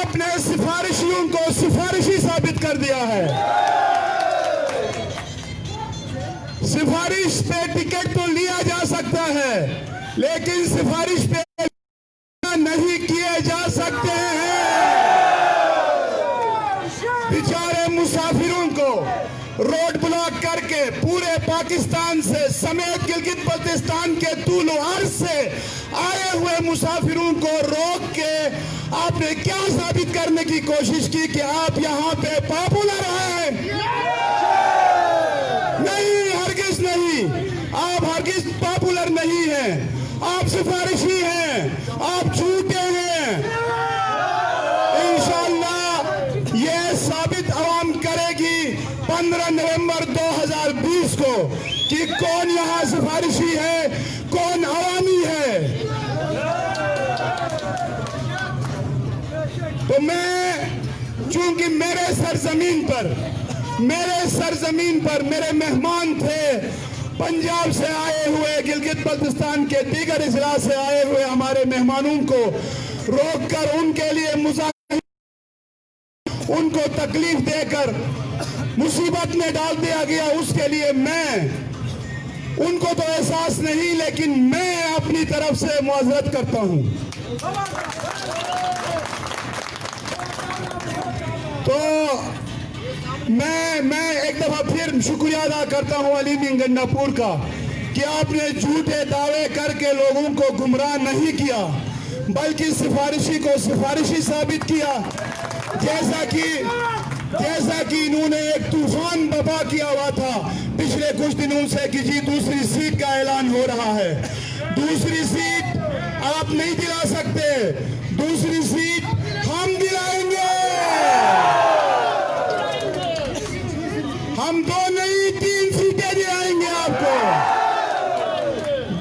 اپنے سفارشیوں کو سفارشی ثابت کر دیا ہے. سفارش پہ ٹکٹ تو لیا جا سکتا ہے لیکن سفارش پہ نہیں کیے جا سکتے ہیں. بیچارے مسافروں کو روڈ بلاک کر کے پورے پاکستان سے سمیت گلگت بلتستان کے طول و عرض سے آئے ہوئے مسافروں کو روک کے آپ نے کیا ثابت کرنے کی کوشش کی کہ آپ یہاں پہ پاپولر ہیں؟ نہیں، ہرگز نہیں. آپ ہرگز پاپولر نہیں ہیں. آپ سفارشی ہیں، آپ جھوٹے ہیں. انشاءاللہ یہ ثابت عوام کرے گی 15 نومبر 2020 کو کہ کون یہاں سفارشی ہے، کون عوامی ہے. تو میں چونکہ میرے سرزمین پر میرے مہمان تھے، پنجاب سے آئے ہوئے، گلگت بلتستان کے دیگر اضلاع سے آئے ہوئے ہمارے مہمانوں کو روک کر ان کے لیے ان کو تکلیف دے کر مصیبت میں ڈال دیا گیا، اس کے لیے میں ان کو تو احساس نہیں لیکن میں اپنی طرف سے معذرت کرتا ہوں. تو میں ایک دفعہ پھر شکریہ ادا کرتا ہوں علی امین گنڈا پور کا کہ آپ نے جھوٹے دعوے کر کے لوگوں کو گمراہ نہیں کیا بلکہ سفارشی کو سفارشی ثابت کیا. جیسا کہ انہوں نے ایک طوفان بپا کیا ہوا تھا پچھلے کچھ دنوں سے کہ جی دوسری سیٹ کا اعلان ہو رہا ہے. دوسری سیٹ آپ نہیں دلا سکتے، دوسری سیٹ ہم دلائیں گے. ہم 2 نہیں 3 سیٹیں دلائیں گے آپ کو.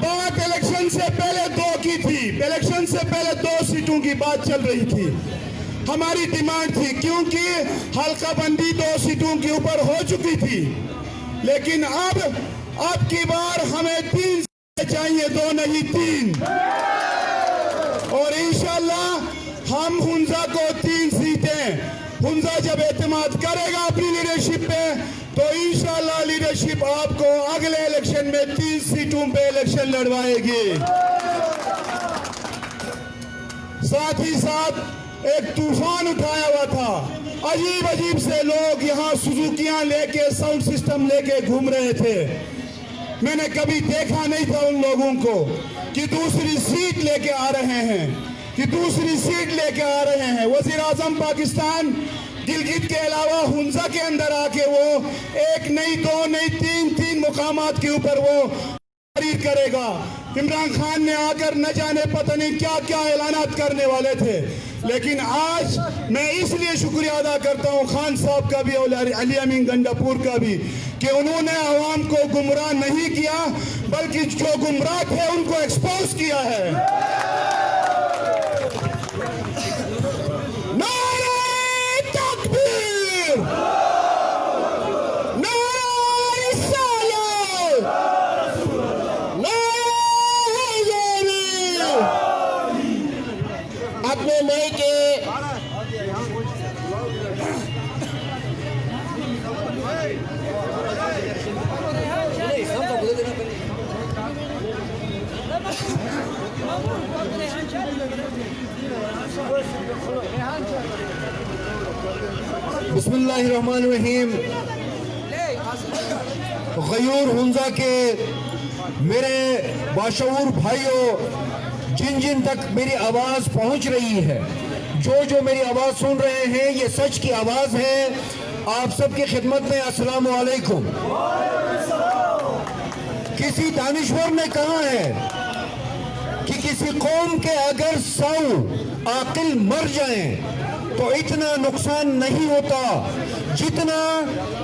بات الیکشن سے پہلے 2 کی تھی، الیکشن سے پہلے 2 سیٹوں کی بات چل رہی تھی. ہماری ڈیمانڈ تھی کیونکہ حلقہ بندی 2 سیٹوں کے اوپر ہو چکی تھی، لیکن اب کی بار ہمیں 3 سیٹیں چاہیے، 2 نہیں 3. اور انشاءاللہ ہم حنزہ کو 3 سیٹیں، حنزہ جب اعتماد کرے گا اپنی لیڈرشپ پہ تو انشاءاللہ لیڈرشپ آپ کو اگلے الیکشن میں 3 سیٹوں پہ الیکشن لڑوائے گی. ساتھ ہی ساتھ ایک طوفان اٹھایا ہوا تھا، عجیب سے لوگ یہاں سوزوکیاں لے کے ساؤنڈ سسٹم لے کے گھوم رہے تھے. میں نے کبھی دیکھا نہیں تھا ان لوگوں کو کہ دوسری سیٹ لے کے آ رہے ہیں، وزیر اعظم پاکستان گلگت کے علاوہ حنزہ کے اندر آ کے وہ 1 نہیں 2 نہیں 3 مقامات کے اوپر وہ تقریر کرے گا. عمران خان نے آ کر نہ جانے پتہ نہیں کیا کیا اعلانات کرنے والے تھے، لیکن آج میں اس لیے شکریہ ادا کرتا ہوں خان صاحب کا بھی اور علی امین گنڈا پور کا بھی کہ انہوں نے عوام کو گمراہ نہیں کیا بلکہ جو گمراہ تھے ان کو ایکسپوز کیا ہے. بسم اللہ الرحمن الرحیم. غیور حنزہ کے میرے باشعور بھائیوں، جن تک میری آواز پہنچ رہی ہے، جو میری آواز سن رہے ہیں، یہ سچ کی آواز ہے. آپ سب کی خدمت میں السلام علیکم. کسی دانشور نے کہا ہے کہ کسی قوم کے اگر 100 عاقل مر جائیں تو اتنا نقصان نہیں ہوتا جتنا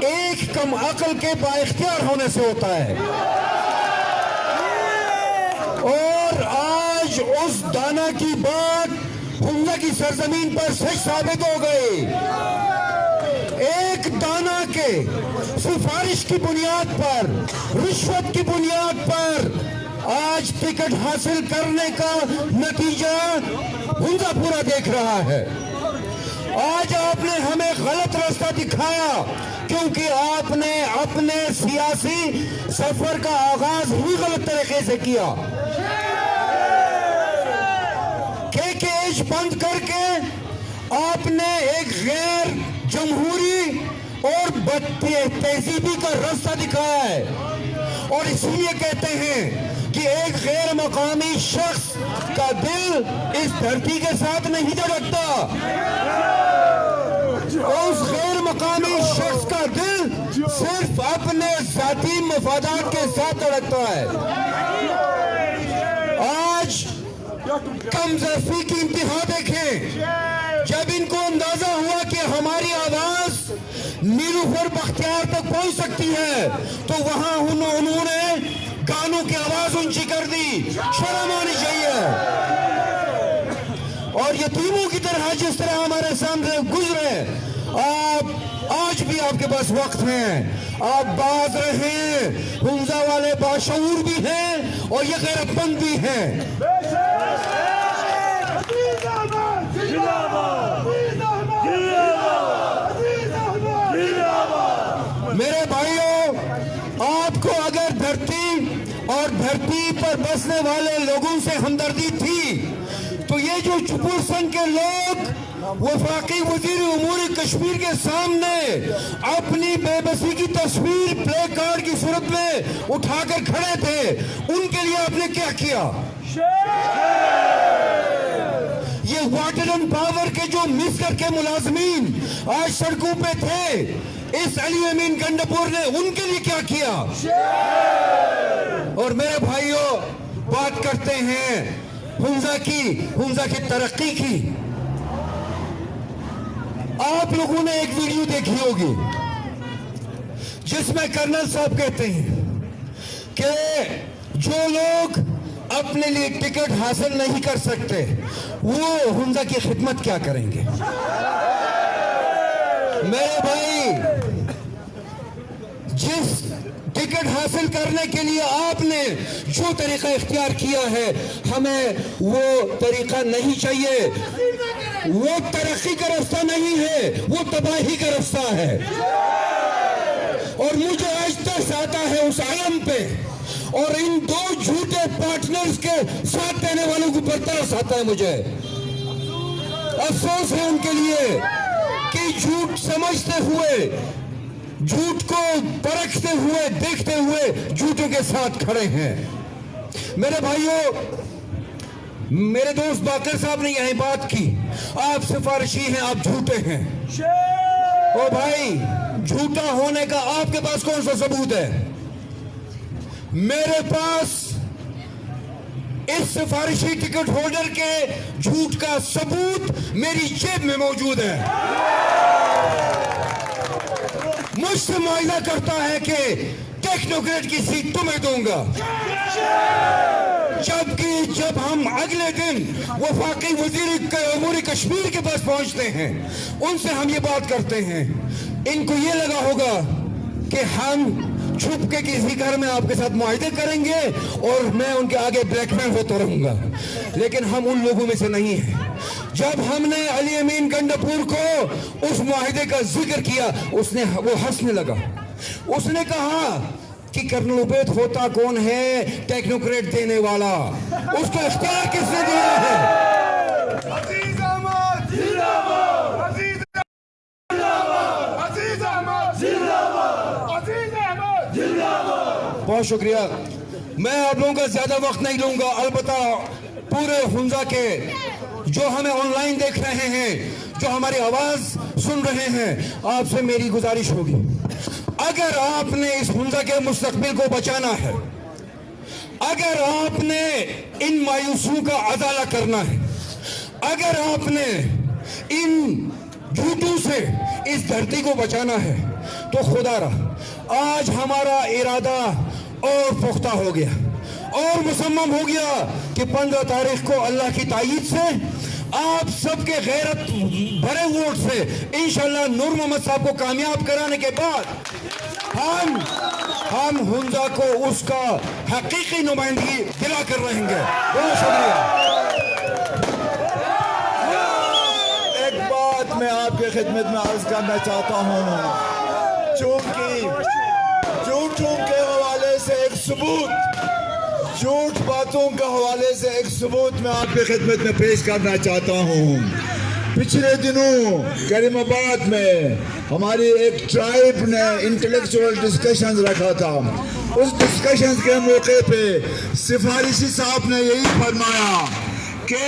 ایک کم عقل کے با اختیار ہونے سے ہوتا ہے. اور آج اس دانا کی بات حنزہ کی سرزمین پر سچ ثابت ہو گئی. ایک دانا کے سفارش کی بنیاد پر، رشوت کی بنیاد پر آج ٹکٹ حاصل کرنے کا نتیجہ حنزہ پورا دیکھ رہا ہے. آج آپ نے ہمیں غلط راستہ دکھایا کیونکہ آپ نے اپنے سیاسی سفر کا آغاز ہی غلط طریقے سے کیا۔ KKH بند کر کے آپ نے ایک غیر جمہوری اور بد تہذیبی کا راستہ دکھایا ہے، اور اس لیے کہتے ہیں کہ ایک غیر مقامی شخص کا دل اس دھرتی کے ساتھ نہیں دھڑکتا، اس غیر مقامی شخص کا دل صرف اپنے ذاتی مفادات کے ساتھ دھڑکتا ہے۔ آج کم ظرفی کی انتہا دیکھیں، جب ان کو اندازہ ہوا کہ ہماری آواز نیلوفر بختیار تک پہنچ سکتی ہے تو وہاں انہوں نے گانوں کی آواز اونچی کر دی۔ شرم آنی چاہیے۔ اور یتیموں کی طرح جس طرح ہمارے سامنے گزرے، آج بھی آپ کے پاس وقت ہے، آپ باز رہیں۔ حمزہ والے باشعور بھی ہیں اور یہ غیرت مند بھی ہیں۔ میرے بھائیوں، آپ کو اگر دھرتی اور دھرتی پر بسنے والے لوگوں سے ہمدردی تھی تو یہ جو چپورسن کے لوگ وفاقی وزیر امور کشمیر کے سامنے اپنی بے بسی کی تصویر پلے کارڈ کی صورت میں اٹھا کر کھڑے تھے، ان کے لیے آپ نے کیا کیا؟ یہ واٹر اینڈ پاور کے جو مس کر کے ملازمین آج سڑکوں پہ تھے، اس علی امین گنڈپور نے ان کے لیے کیا کیا؟ اور میرے بھائیوں، بات کرتے ہیں حمزہ کی ترقی کی۔ آپ لوگوں نے ایک ویڈیو دیکھی ہوگی جس میں کرنل صاحب کہتے ہیں کہ جو لوگ اپنے لیے ٹکٹ حاصل نہیں کر سکتے وہ حمزہ کی خدمت کیا کریں گے؟ میرے بھائی، جس ٹکٹ حاصل کرنے کے لیے آپ نے جو طریقہ اختیار کیا ہے، ہمیں وہ طریقہ نہیں چاہیے۔ وہ ترقی کا راستہ نہیں ہے، وہ تباہی کا راستہ ہے۔ اور مجھے آج ترس آتا ہے اس عالم پہ اور ان دو جھوٹے پارٹنرز کے ساتھ دینے والوں کے اوپر ترس آتا ہے مجھے۔ افسوس ہے ان کے لیے کہ جھوٹ سمجھتے ہوئے، جھوٹ کو پرکھتے ہوئے، دیکھتے ہوئے جھوٹوں کے ساتھ کھڑے ہیں۔ میرے بھائیوں، میرے دوست باقر صاحب نے یہی بات کی، آپ سفارشی ہیں، آپ جھوٹے ہیں۔ او بھائی، جھوٹا ہونے کا آپ کے پاس کون سا ثبوت ہے؟ میرے پاس اس سفارشی ٹکٹ ہولڈر کے جھوٹ کا ثبوت میری جیب میں موجود ہے۔ مجھ سے معاہدہ کرتا ہے کہ ٹیکنوکریٹ کی سیٹ تمہیں دوں گا، جبکہ جب ہم اگلے دن وفاقی وزیر امور کشمیر کے پاس پہنچتے ہیں، ان سے ہم یہ بات کرتے ہیں، ان کو یہ لگا ہوگا کہ ہم چھپ کے کسی گھر میں آپ کے ساتھ معاہدے کریں گے اور میں ان کے آگے بلیک مین ہوتا رہوں گا، لیکن ہم ان لوگوں میں سے نہیں ہیں۔ جب ہم نے علی امین گنڈپور کو اس معاہدے کا ذکر کیا، وہ ہنسنے لگا۔ اس نے کہا کہ کرنل عبید ہوتا کون ہے ٹیکنوکریٹ دینے والا؟ اس کو اختیار کس نے دیا ہے؟ عزیز احمد زندہ باد، عزیز احمد زندہ باد، عزیز احمد زندہ باد۔ بہت شکریہ۔ میں آپ لوگوں کا زیادہ وقت نہیں لوں گا، البتہ پورے حمزہ کے جو ہمیں آن لائن دیکھ رہے ہیں، جو ہماری آواز سن رہے ہیں، آپ سے میری گزارش ہوگی، اگر آپ نے اس حمزہ کے مستقبل کو بچانا ہے، اگر آپ نے ان مایوسیوں کا ازالہ کرنا ہے، اگر آپ نے ان جھوٹوں سے اس دھرتی کو بچانا ہے، تو خدا رہا آج ہمارا ارادہ اور پختہ ہو گیا اور مصمم ہو گیا کہ 15 تاریخ کو اللہ کی تائید سے آپ سب کے غیرت بھرے ووٹ سے انشاءاللہ نور محمد صاحب کو کامیاب کرانے کے بعد ہم حمزہ کو اس کا حقیقی نمائندگی دلا کر رہیں گے۔ بہت شکریہ۔ ایک بات بات میں آپ کے خدمت میں عرض کرنا چاہتا ہوں، جھوٹوں کے حوالے سے ایک ثبوت، جھوٹ باتوں کے حوالے سے ایک ثبوت میں آپ کی خدمت میں پیش کرنا چاہتا ہوں۔ پچھلے دنوں کریم آباد میں ہماری ایک ٹرائب نے انٹلیکچوئل ڈسکشنز رکھا تھا۔ اس ڈسکشنز کے موقع پہ سفارشی صاحب نے یہی فرمایا کہ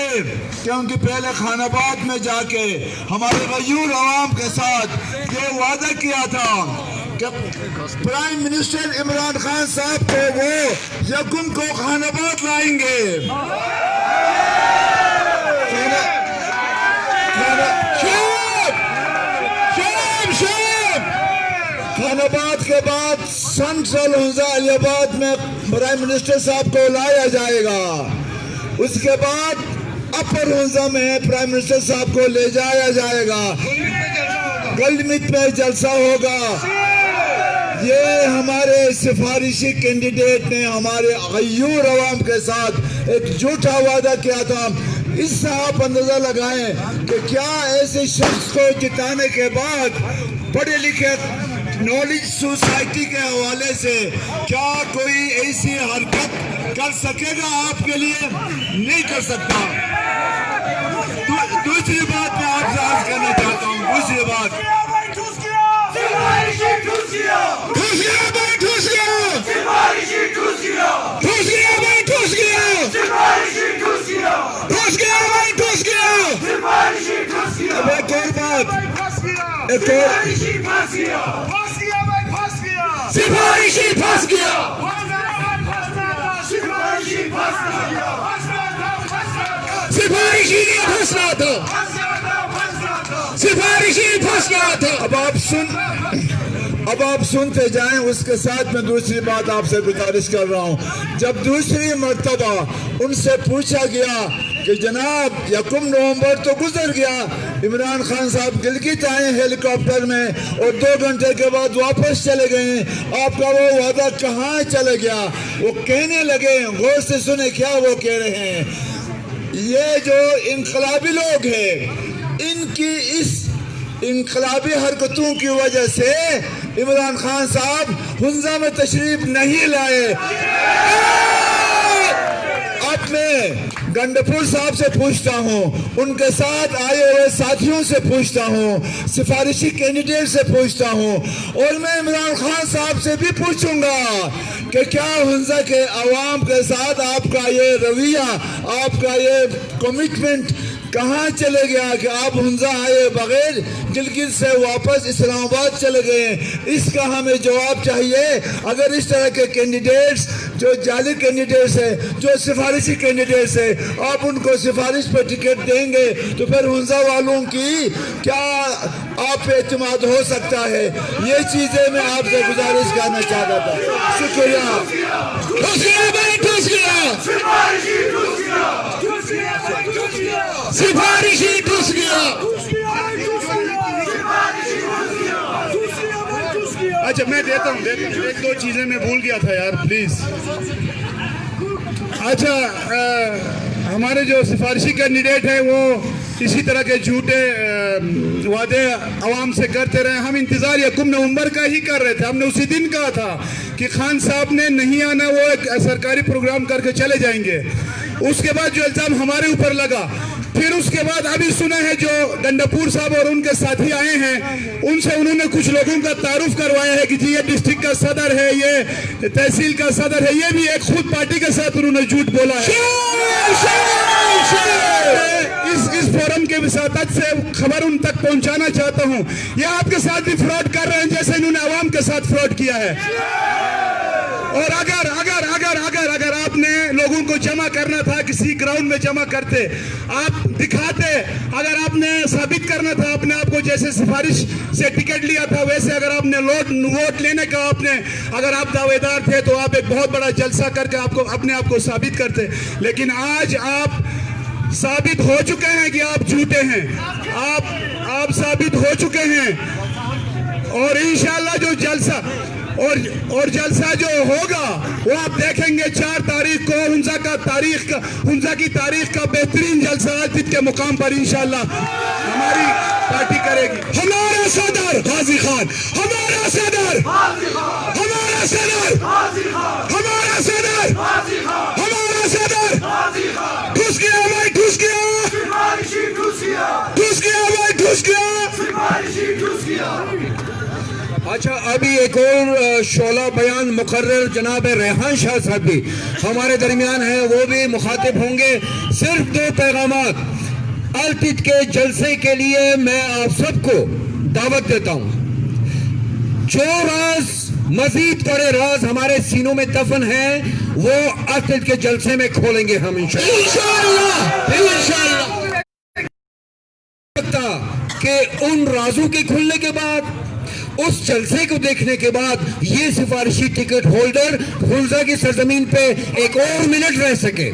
کیونکہ پہلے خان آباد میں جا کے ہمارے غیور عوام کے ساتھ یہ وعدہ کیا تھا کہ پرائم منسٹر عمران خان صاحب کو وہ یکم کو خان آباد لائیں گے۔ خان آباد کے بعد سنٹرل ہنزا علی آباد میں پرائم منسٹر صاحب کو لایا جائے گا، اس کے بعد اپر ہنزا میں پرائم منسٹر صاحب کو لے جایا جائے گا، گلمت میں جلسہ ہوگا۔ یہ ہمارے سفارشی کینڈیڈیٹ نے ہمارے غیور عوام کے ساتھ ایک جھوٹا وعدہ کیا تھا۔ اس سے آپ اندازہ لگائیں کہ کیا ایسے شخص کو جتانے کے بعد پڑھے لکھے نالج سوسائٹی کے حوالے سے کیا کوئی ایسی حرکت کر سکے گا آپ کے لیے؟ نہیں کر سکتا۔ دوسری بات میں آپ سے عرض کرنا چاہتا ہوں، دوسری بات سفارشی پھنس گیا، سفارشی نہیں پھنسنا تھا، سفارشی پھنسنا تھا۔ اب آپ سنتے جائیں، اس کے ساتھ میں دوسری بات آپ سے گزارش کر رہا ہوں۔ جب دوسری مرتبہ ان سے پوچھا گیا کہ جناب یکم نومبر تو گزر گیا، عمران خان صاحب گلگت آئے ہیلی کاپٹر میں اور 2 گھنٹے کے بعد واپس چلے گئے، آپ کا وہ وعدہ کہاں چلے گیا؟ وہ کہنے لگے، غور سے سنیں کیا وہ کہہ رہے ہیں، یہ جو انقلابی لوگ ہیں ان کی اس انقلابی حرکتوں کی وجہ سے عمران خان صاحب ہنزا میں تشریف نہیں لائے۔ اب میں گنڈپور صاحب سے پوچھتا ہوں، ان کے ساتھ آئے ہوئے ساتھیوں سے پوچھتا ہوں، سفارشی کینڈیڈیٹ سے پوچھتا ہوں، اور میں عمران خان صاحب سے بھی پوچھوں گا کہ کیا ہنزا کے عوام کے ساتھ آپ کا یہ رویہ، آپ کا یہ کمٹمنٹ کہاں چلے گیا کہ آپ ہنزا آئے بغیر گلگت سے واپس اسلام آباد چلے گئے؟ اس کا ہمیں جواب چاہیے۔ اگر اس طرح کے کینڈیڈیٹس جو جعلی کینڈیڈیٹس ہیں، جو سفارشی کینڈیڈیٹس ہیں، آپ ان کو سفارش پر ٹکٹ دیں گے تو پھر ہنزا والوں کی کیا آپ پہ اعتماد ہو سکتا ہے؟ یہ چیزیں میں آپ سے گزارش کرنا چاہتا تھا۔ شکریہ۔ سفارشی ٹھس گیا۔ اچھا میں دیتا ہوں 1-2 چیزیں میں بھول گیا تھا یار، پلیز۔ اچھا ہمارے جو سفارشی کینڈیڈیٹ ہیں وہ اسی طرح کے جھوٹے وعدے عوام سے کرتے رہے۔ ہم انتظار یکم نومبر کا ہی کر رہے تھے، ہم نے اسی دن کہا تھا کہ خان صاحب نے نہیں آنا، وہ ایک سرکاری پروگرام کر کے چلے جائیں گے۔ اس کے بعد جو الزام ہمارے اوپر لگا، پھر اس کے بعد ابھی سنا ہے جو گنڈپور صاحب اور ان کے ساتھی آئے ہیں، ان سے انہوں نے کچھ لوگوں کا تعارف کروایا ہے کہ جی یہ ڈسٹرکٹ کا صدر ہے، یہ تحصیل کا صدر ہے، یہ بھی ایک خود پارٹی کے ساتھ انہوں نے جھوٹ بولا ہے۔ اس فورم کے وساطت سے خبر ان تک پہنچانا چاہتا ہوں، یہ آپ کے ساتھ بھی فراڈ کر رہے ہیں جیسے انہوں نے عوام کے ساتھ فراڈ کیا ہے۔ اور اگر آپ نے لوگوں کو جمع کرنا تھا، کسی گراؤنڈ میں جمع کرتے، آپ دکھاتے، اگر آپ نے ثابت کرنا تھا اپنے آپ کو جیسے سفارش سے ٹکٹ لیا تھا، ویسے اگر آپ نے ووٹ لینے کا اگر آپ دعوے دار تھے تو آپ ایک بہت بڑا جلسہ کر کے اپنے آپ کو ثابت کرتے۔ لیکن آج آپ ثابت ہو چکے ہیں کہ آپ جھوٹے ہیں، آپ ثابت ہو چکے ہیں، اور انشاءاللہ جو جلسہ اور جلسہ جو ہوگا وہ آپ دیکھیں گے 4 تاریخ کو ہنزا کی تاریخ کا بہترین جلسہ آج کے مقام پر انشاءاللہ ہماری پارٹی گی. ہمارا صدر غازی خان، ہمارا صدر، ہمارا صدر، ہمارا صدر، ہمارا صدر ٹھوس گیا بھائی، ٹھوس گیا، ٹھوس گیا بھائی، ٹھوس گیا. اچھا، ابھی ایک اور شعلہ بیان مقرر جناب ریحان شاہ صاحب بھی ہمارے درمیان ہیں، وہ بھی مخاطب ہوں گے. صرف 2 پیغامات التت کے جلسے کے لیے میں آپ سب کو دعوت دیتا ہوں. جو راز، مزید بڑے راز ہمارے سینوں میں دفن ہیں، وہ التت کے جلسے میں کھولیں گے ہم انشاءاللہ. کہ ان رازوں کے کھلنے کے بعد، اس جلسے کو دیکھنے کے بعد، یہ سفارشی ٹکٹ ہولڈر حلزہ کی سرزمین پہ ایک اور منٹ رہ سکے.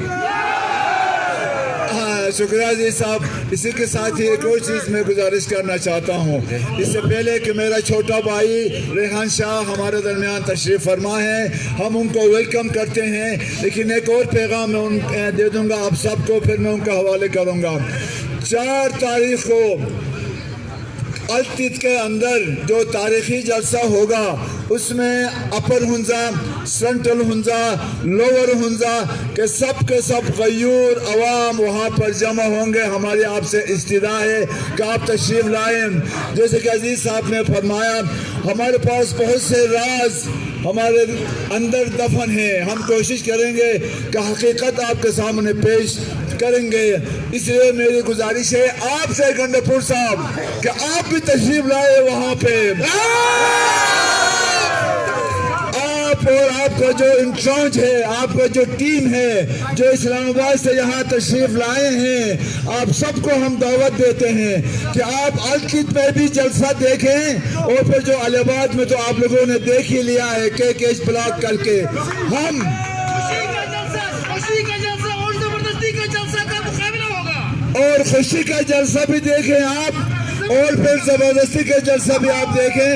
شکریہ عزیز صاحب. اسی کے ساتھ ہی ایک اور چیز میں گزارش کرنا چاہتا ہوں. اس سے پہلے کہ میرا چھوٹا بھائی ریحان شاہ ہمارے درمیان تشریف فرما ہے، ہم ان کو ویلکم کرتے ہیں، لیکن ایک اور پیغام میں دے دوں گا آپ سب کو، پھر میں ان کا حوالے کروں گا. 4 تاریخ کو التت کے اندر جو تاریخی جلسہ ہوگا، اس میں اپر ہنزا، سنٹرل ہنزا، لوور ہنزا کے سب غیور عوام وہاں پر جمع ہوں گے. ہماری آپ سے استدعا ہے کہ آپ تشریف لائیں. جیسے کہ عزیز صاحب نے فرمایا، ہمارے پاس بہت سے راز ہمارے اندر دفن ہیں. ہم کوشش کریں گے کہ حقیقت آپ کے سامنے پیش کریں گے. اس لیے میری گزارش ہے آپ سے گنڈپور صاحب کہ آپ بھی تشریف لائے وہاں پہ. آپ اور آپ کا جو انچارج ہے، آپ کا جو ٹیم ہے جو اسلام آباد سے یہاں تشریف لائے ہیں، آپ سب کو ہم دعوت دیتے ہیں کہ آپ التت پہ بھی جلسہ دیکھیں، اور پھر جو علی آباد میں تو آپ لوگوں نے دیکھ ہی لیا ہے کہ کیس بلاک کر کے ہم اور خوشی کا جلسہ بھی دیکھیں آپ، اور پھر زبردستی کا جلسہ بھی آپ دیکھیں.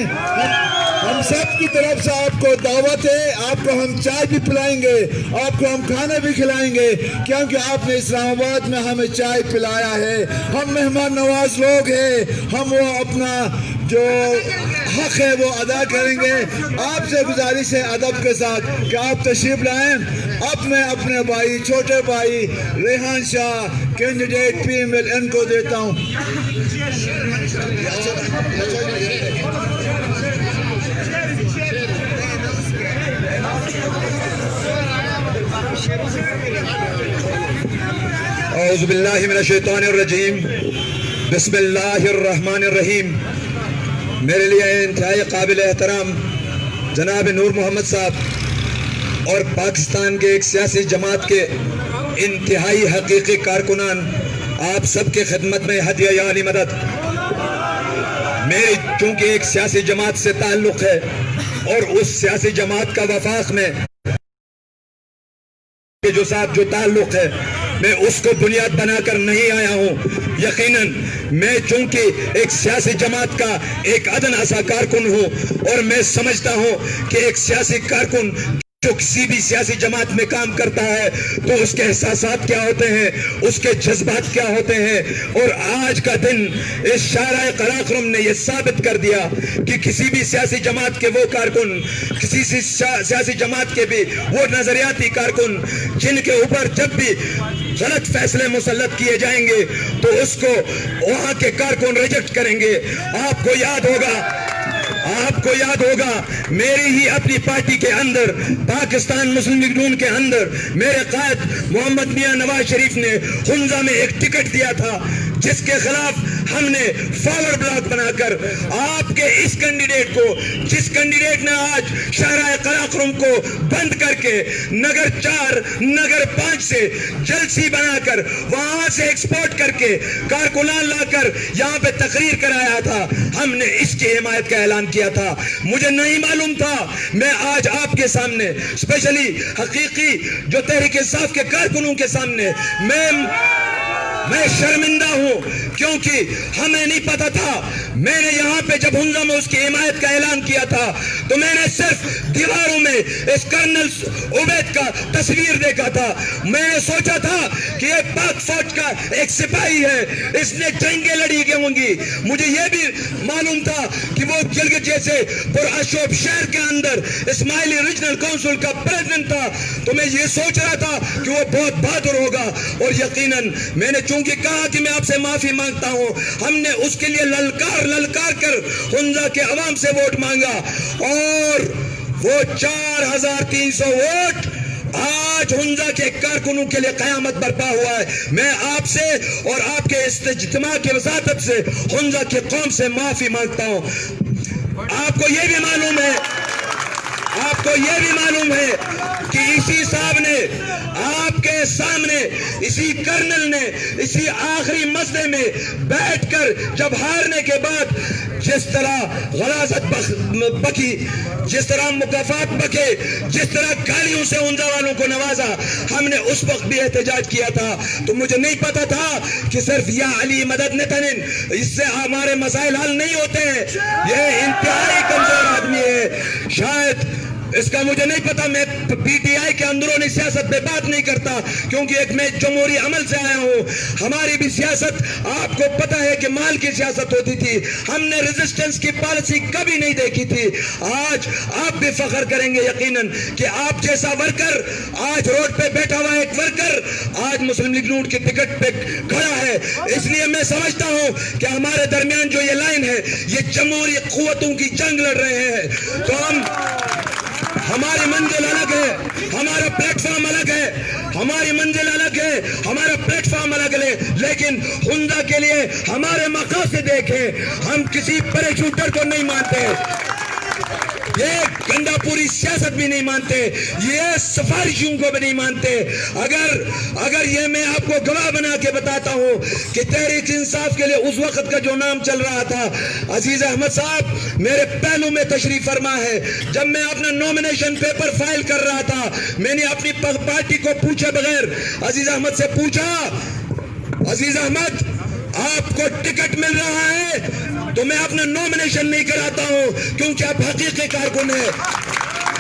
ہم سب کی طرف سے آپ کو دعوت ہے. آپ کو ہم چائے بھی پلائیں گے، آپ کو ہم کھانا بھی کھلائیں گے، کیونکہ آپ نے اسلام آباد میں ہمیں چائے پلایا ہے. ہم مہمان نواز لوگ ہیں، ہم وہ اپنا جو حق ہے وہ ادا کریں گے. آپ سے گزارش ہے ادب کے ساتھ کہ آپ تشریف لائیں. اب میں اپنے بھائی، چھوٹے بھائی ریحان شاہ کینڈیڈیٹ PMLN کو دیتا ہوں. اعوذ باللہ من الشیطان الرجیم، بسم اللہ الرحمن الرحیم. میرے لیے انتہائی قابل احترام جناب نور محمد صاحب اور پاکستان کے ایک سیاسی جماعت کے انتہائی حقیقی کارکنان، آپ سب کے خدمت میں ہدیہ یعنی مدد. میری چونکہ ایک سیاسی جماعت سے تعلق ہے، اور اس سیاسی جماعت کا وفاق میں جو ساتھ جو تعلق ہے، میں اس کو بنیاد بنا کر نہیں آیا ہوں. یقیناً میں چونکہ ایک سیاسی جماعت کا ایک ادنا سا کارکن ہوں، اور میں سمجھتا ہوں کہ ایک سیاسی کارکن جو کسی بھی سیاسی جماعت میں کام کرتا ہے تو اس کے احساسات کیا ہوتے ہیں، اس کے جذبات کیا ہوتے ہیں. اور آج کا دن اس شارع قراقرم نے یہ ثابت کر دیا کہ کسی بھی سیاسی جماعت کے وہ کارکن، کسی سیاسی جماعت کے بھی وہ نظریاتی کارکن جن کے اوپر جب بھی غلط فیصلے مسلط کیے جائیں گے تو اس کو وہاں کے کارکن ریجیکٹ کریں گے. آپ کو یاد ہوگا میری ہی اپنی پارٹی کے اندر، پاکستان مسلم لیگ نون کے اندر، میرے قائد محمد میاں نواز شریف نے ہنزا میں ایک ٹکٹ دیا تھا، جس کے خلاف ہم نے فارورڈ بلاک بنا کر آپ کے اس کینڈیڈیٹ کو، جس کینڈیڈیٹ نے آج شاہراہ قراقرم کو بند کر کے نگر 4 نگر 5 سے جلسی بنا کر وہاں سے ایکسپورٹ کر کے کارکنان لا کر یہاں پہ تقریر کرایا تھا، ہم نے اس کی حمایت کا اعلان کیا تھا. مجھے نہیں معلوم تھا میں آج آپ کے سامنے، اسپیشلی حقیقی جو تحریک انصاف کے کارکنوں کے سامنے میں شرمندہ ہوں، کیونکہ ہمیں نہیں پتا تھا میں نے یہاں پہ جب ہنزا میں اس کی حمایت کا اعلان کیا تھا تو میں نے صرف دیواروں میں اس کرنل عبید کا تصویر دیکھا تھا. میں نے سوچا تھا کہ یہ پاک فوج کا ایک سپاہی ہے, اس نے جنگیں لڑی ہوں گی. مجھے یہ بھی معلوم تھا کہ وہ گلگت جیسے پراشوب شہر کے اندر اسماعیلی ریجنل کونسل کا پریزیڈنٹ تھا, تو میں یہ سوچ رہا تھا کہ وہ بہت بہادر ہوگا. اور یقیناً میں نے چونکہ کہا کہ میں آپ سے معافی مانگتا ہوں, ہم نے اس کے لیے للکار کر ہنزا کے عوام سے ووٹ مانگا اور وہ 4300 ووٹ آج ہنزا کے کارکنوں کے لیے قیامت برپا ہوا ہے. میں آپ سے اور آپ کے اس اجتماع کی وساطت سے ہنزا کی قوم سے معافی مانگتا ہوں. آپ کو یہ بھی معلوم ہے کہ اسی صاحب نے آپ کے سامنے, اسی کرنل نے اسی آخری مسئلے میں بیٹھ کر جب ہارنے کے بعد جس طرح غلاظت بکی, جس طرح مکافات بکے, جس طرح گالیوں سے ہنزا والوں کو نوازا, ہم نے اس وقت بھی احتجاج کیا تھا. تو مجھے نہیں پتا تھا کہ صرف یا علی مدد نتنن اس سے ہمارے مسائل حل نہیں ہوتے ہیں. یہ انتہائی کمزور آدمی ہے. شاید اس کا مجھے نہیں پتا. میں پی ٹی آئی کے اندرونی سیاست پہ بات نہیں کرتا کیونکہ ایک میں جمہوری عمل سے آیا ہوں. ہماری بھی سیاست آپ کو پتا ہے کہ مال کی سیاست ہوتی تھی. ہم نے ریزسٹنس کی پالیسی کبھی نہیں دیکھی تھی. آج آپ بھی فخر کریں گے یقیناً کہ آپ جیسا ورکر آج روڈ پہ بیٹھا ہوا ایک ورکر آج مسلم لیگ نون کی ٹکٹ پہ کھڑا ہے. اس لیے میں سمجھتا ہوں کہ ہمارے درمیان جو یہ لائن ہے یہ جمہوری قوتوں کی جنگ لڑ رہے ہیں. تو ہماری منزل الگ ہے, ہمارا پلیٹ فارم الگ ہے, ہماری منزل الگ ہے, ہمارا پلیٹ فارم الگ ہے. لیکن ہنزا کے لیے ہمارے مقاصد دیکھیں, ہم کسی پیراشوٹر کو نہیں مانتے, یہ گنڈا پوری سیاست بھی نہیں مانتے, یہ سفارشیوں کو بھی نہیں مانتے. اگر یہ میں آپ کو گواہ بنا کے بتاتا ہوں کہ تحریک انصاف کے لیے اس وقت کا جو نام چل رہا تھا, عزیز احمد صاحب میرے پہلو میں تشریف فرما ہے. جب میں اپنا نومینیشن پیپر فائل کر رہا تھا میں نے اپنی پارٹی کو پوچھے بغیر عزیز احمد سے پوچھا, عزیز احمد آپ کو ٹکٹ مل رہا ہے تو میں اپنا نومینیشن نہیں کراتا ہوں کیونکہ آپ حقیقی کارکن ہیں.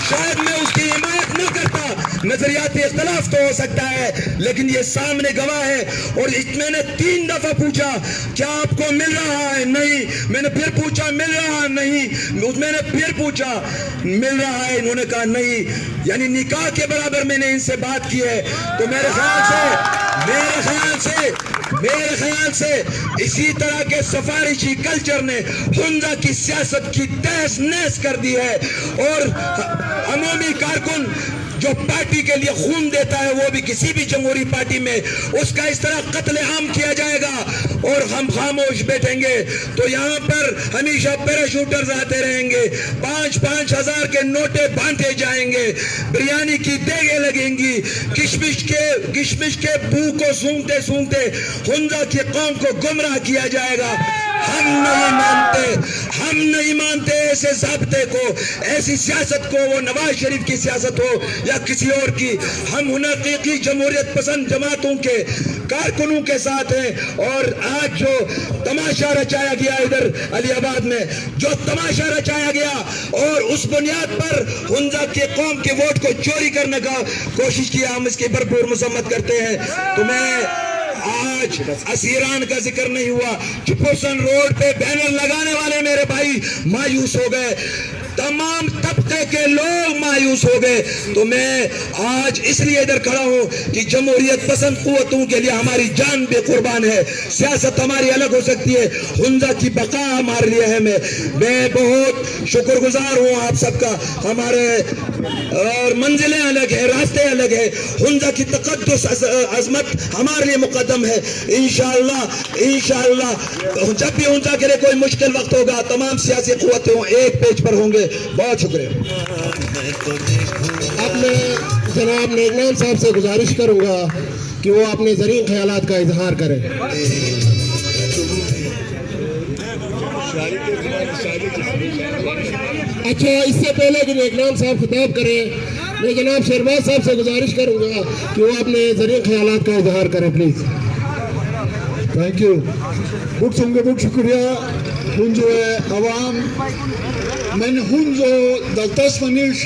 شاید میں اس کی حمایت نہ کرتا, نظریاتی اختلاف تو ہو سکتا ہے, لیکن یہ سامنے گواہ ہے. اور میں نے 3 دفعہ پوچھا کیا آپ کو مل رہا ہے, نہیں. میں نے پھر پوچھا مل رہا نہیں, میں نے پھر پوچھا مل رہا ہے, انہوں نے کہا نہیں. یعنی نکاح کے برابر میں نے ان سے بات کی ہے. تو میرے خیال سے اسی طرح کے سفارشی کلچر نے ہنزا کی سیاست کی تہس نہس کر دی ہے. اور عمومی کارکن جو پارٹی کے لیے خون دیتا ہے وہ بھی کسی بھی جمہوری پارٹی میں اس کا اس طرح قتل عام کیا جائے گا اور ہم خاموش بیٹھیں گے تو یہاں پر ہمیشہ پیراشوٹرز آتے رہیں گے, 5-5 ہزار کے نوٹیں بانٹے جائیں گے, بریانی کی دیگیں لگیں گی, کشمش کے بو کو سونگتے ہنزا کی قوم کو گمراہ کیا جائے گا. ہم نہیں مانتے ایسے ضابطے کو, ایسی سیاست کو, وہ نواز شریف کی سیاست ہو یا کسی اور کی. ہم حقیقی جمہوریت پسند جماعتوں کے کارکنوں کے ساتھ ہیں. اور آج جو تماشا رچایا گیا ادھر علی آباد میں, جو تماشا رچایا گیا اور اس بنیاد پر ہنزا کی قوم کے ووٹ کو چوری کرنے کا کوشش کیا, ہم اس کی بھرپور مذمت کرتے ہیں. تو میں آج اسیران کا ذکر نہیں ہوا, چپوسن روڈ پہ بینر لگانے والے میرے بھائی مایوس ہو گئے, تمام طبقے کے لوگ مایوس ہو گئے. تو میں آج اس لیے ادھر کھڑا ہوں کہ جمہوریت پسند قوتوں کے لیے ہماری جان بھی قربان ہے. سیاست ہماری الگ ہو سکتی ہے, ہنزا کی بقا ہمارے لیے ہے. میں بہت شکر گزار ہوں آپ سب کا. ہمارے اور منزلیں الگ ہیں, راستے الگ ہیں. ہنزا کی تقدس عظمت ہمارے لیے مقدم ہے. انشاءاللہ جب بھی ہنزا کے لیے کوئی مشکل وقت ہوگا تمام سیاسی قوتیں ایک پیج پر ہوں گے. بہت شکریہ. اب میں جناب نیگنام صاحب سے گزارش کروں گا کہ وہ اپنے زرعی خیالات کا اظہار کریں. اچھا, اس سے پہلے کہ نیگنام صاحب خطاب کریں میں جناب شہرباز صاحب سے گزارش کروں گا کہ وہ اپنے زرعی خیالات کا اظہار کریں پلیز. Thank you. بہت شکریہ. Hunzo Awam, men Hunzo Daltas Manish,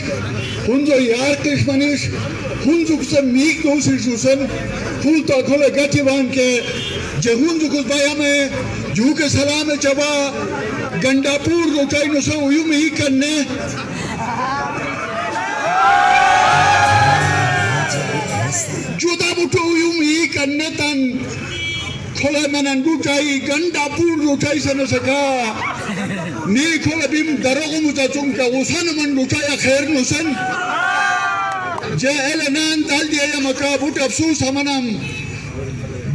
Hunzo Yarkish Manish, Hunzo Kusam Meek Dosish Usan, Hulta Kola Gativan ke, Jehunzo Kusbayame, Juke Salame Chaba, Gandapur Rotai Nusa Uyumi Kanne. Juda Butu Uyumi Kannetan. Kola manan rutai Gandapur rutai sana saka ni kola bim darogo mutachum ka usan man rutai khair nusan je elanan dal diya ya makabut afsus hamanam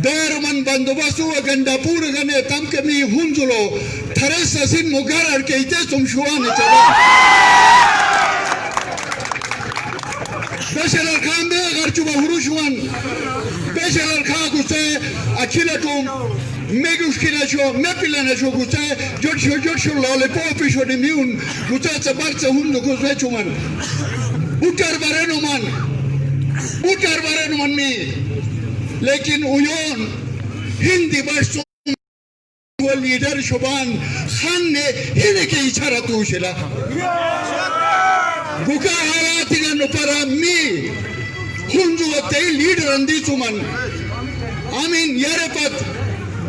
Berman bandobastu Gandapur gane tam ke mi hunzulo tharas asin mugar ke ite tum shuane chaba Beshalar Khan be garchuba hurushuan Beshalar Khan guste Akilatum Megushkina show Mepilana show guste Jodsho lollipop show the mune guste sabarza hundu gusvechuman Butar barenu man me Lekin uyon Hindi bash leader Shoban Khan ne hine ke ichara tushila Buka halatiga no para me Hundu ate leader andi chuman Amin Yarepat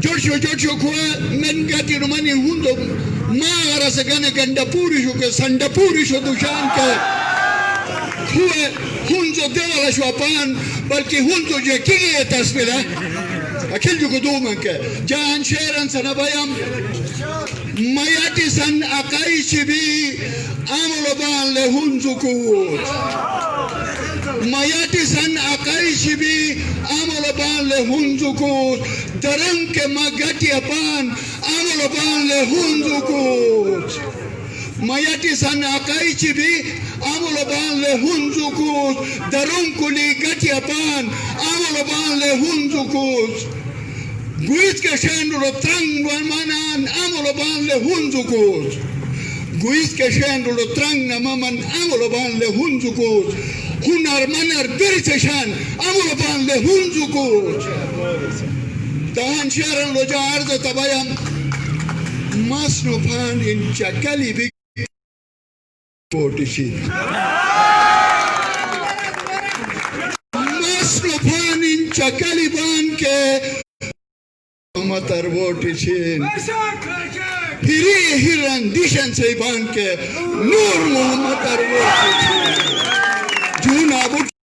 Jodsho kuwa men gati rumani hundo maara sagane Gandapuri shuke Sandapuri shu dushan ke kuwe hunzo dewala shu apan balki hunzo je kigi tasvira akil juko duman ke jaan sheran sanabayam mayati san akai chibi amoloban le hunzo kuwut mayati san akai chibi amoloban le hunzo kuwut Darang ke magati apan amoloban le hunzukut Mayati san akai chibi amoloban le hunzukut Darang kuli gati apan amoloban le hunzukut Guis ke shendro trang manan amoloban le hunzukut Guis ke shendro trang namaman amoloban le hunzukut Hunar manar bircheshan amoloban le hunzukut Tahan sharan loja arda tabayam Masnufan in Chakali big Portishi Masnufan in Chakali banke Matar Portishin Hiri hiran dishan say banke Nur Muhammad Arwot